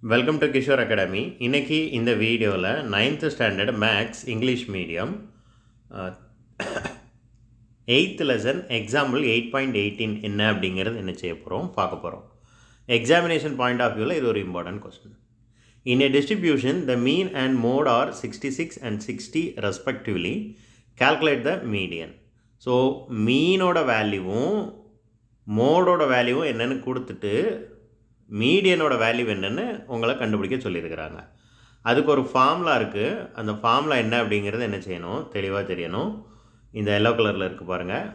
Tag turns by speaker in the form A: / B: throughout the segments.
A: Welcome to Kishore academy. இன்றைக்கி இந்த வீடியோவில் 9th standard maths English medium 8th lesson example 8.18 என்ன அப்படிங்கிறது என்ன செய்ய போகிறோம் பார்க்க போகிறோம். எக்ஸாமினேஷன் பாயிண்ட் ஆஃப் வியூவில் இது ஒரு important question. In a distribution, the mean and mode are 66 and 60 respectively. Calculate the median. So மீனோட வேல்யூவும் மோடோட வேல்யூவும் என்னென்னு கொடுத்துட்டு மீடியனோட வேல்யூ என்னென்னு உங்களை கண்டுபிடிக்க சொல்லியிருக்கிறாங்க. அதுக்கு ஒரு ஃபார்முலா இருக்குது. அந்த ஃபார்முலா என்ன அப்படிங்கிறது என்ன செய்யணும், தெளிவாக தெரியணும். இந்த எல்லோ கலரில் இருக்குது பாருங்கள்.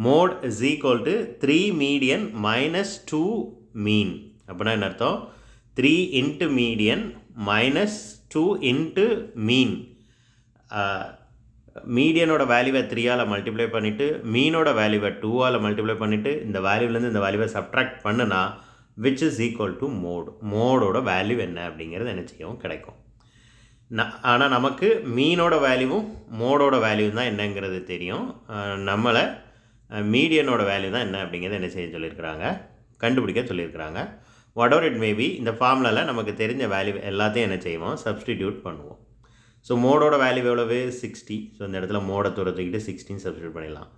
A: Mode is equal to 3 median minus 2 mean. அப்படின்னா என்ன அர்த்தம்? 3 into median minus 2 into mean. மீடியனோட வேல்யூவை 3ஆல் மல்டிப்ளை பண்ணிவிட்டு மீனோட வேல்யூவை 2ஆல் மல்டிப்ளை பண்ணிவிட்டு இந்த வேல்யூலேருந்து இந்த வேல்யூவை சப்ட்ராக்ட் பண்ணுனா which is equal to mode. மோடோட வேல்யூ என்ன அப்படிங்கிறது என்ன செய்யும், கிடைக்கும். ஆனால் நமக்கு மீனோட வேல்யூவும் மோடோட வேல்யூ தான் என்னங்கிறது தெரியும். நம்மளை மீடியனோட வேல்யூ தான் என்ன அப்படிங்கிறது என்ன செய்ய சொல்லியிருக்கிறாங்க, கண்டுபிடிக்க சொல்லியிருக்கிறாங்க. வாட் எவர் இட் மேபி, இந்த ஃபார்முலாவில் நமக்கு தெரிஞ்ச வேல்யூ எல்லாத்தையும் என்ன செய்வோம், சப்ஸ்டிடியூட் பண்ணுவோம். ஸோ மோடோட வேல்யூ எவ்வளவு, 60. ஸோ இந்த இடத்துல மோடை தூரத்துக்கிட்டு 16 சப்ஸ்டியூட் பண்ணிடலாம்.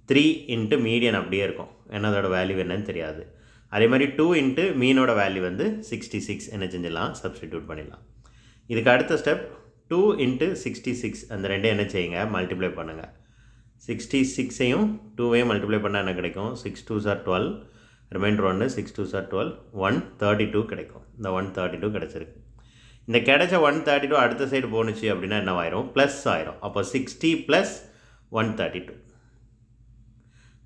A: 3 இன்ட்டு மீடியன் அப்படியே இருக்கும், என்னதோட வேல்யூ என்னன்னு தெரியாது. அதே மாதிரி 2 இன்ட்டு மீனோட வேல்யூ வந்து 66 என்ன செஞ்சிடலாம், சப்ஸ்டிடியூட் பண்ணிடலாம். இதுக்கு அடுத்த ஸ்டெப் 2 இன்ட்டு 66 அந்த ரெண்டையும் என்ன செய்யுங்க, மல்டிப்ளை பண்ணுங்கள். 66ஐயும் 2ஐயும் மல்டிப்ளை பண்ணால் என்ன கிடைக்கும், 6 2s are 12, reminder 1, 6 2s are 12, 132 கிடைக்கும். இந்த 132 கிடச்சிருக்கு. இந்த கிடைச்ச 132 அடுத்த சைடு போணுச்சு அப்படின்னா என்ன ஆயிரும், ப்ளஸ் ஆயிரும். அப்போ 60 plus 132,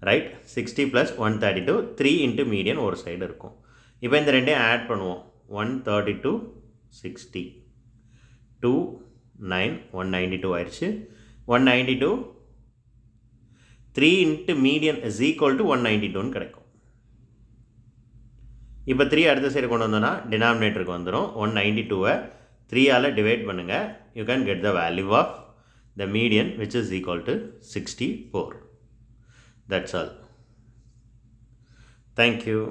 A: right. 60 plus 132, 3 into median ஒரு சைடு இருக்கும். இப்போ இந்த ரெண்டையும் ஆட் பண்ணுவோம். 132 60 2 9 192 ஆயிடுச்சு. 192 3 into median is equal to 192ன்னு கிடைக்கும். இப்போ 3 அடுத்த சைடு கொண்டு வந்தோன்னா டினாமினேட்டருக்கு வந்துடும். 192வை 3ஆல் டிவைட் பண்ணுங்கள். You can get the value of the median which is equal to 64. That's all. Thank you.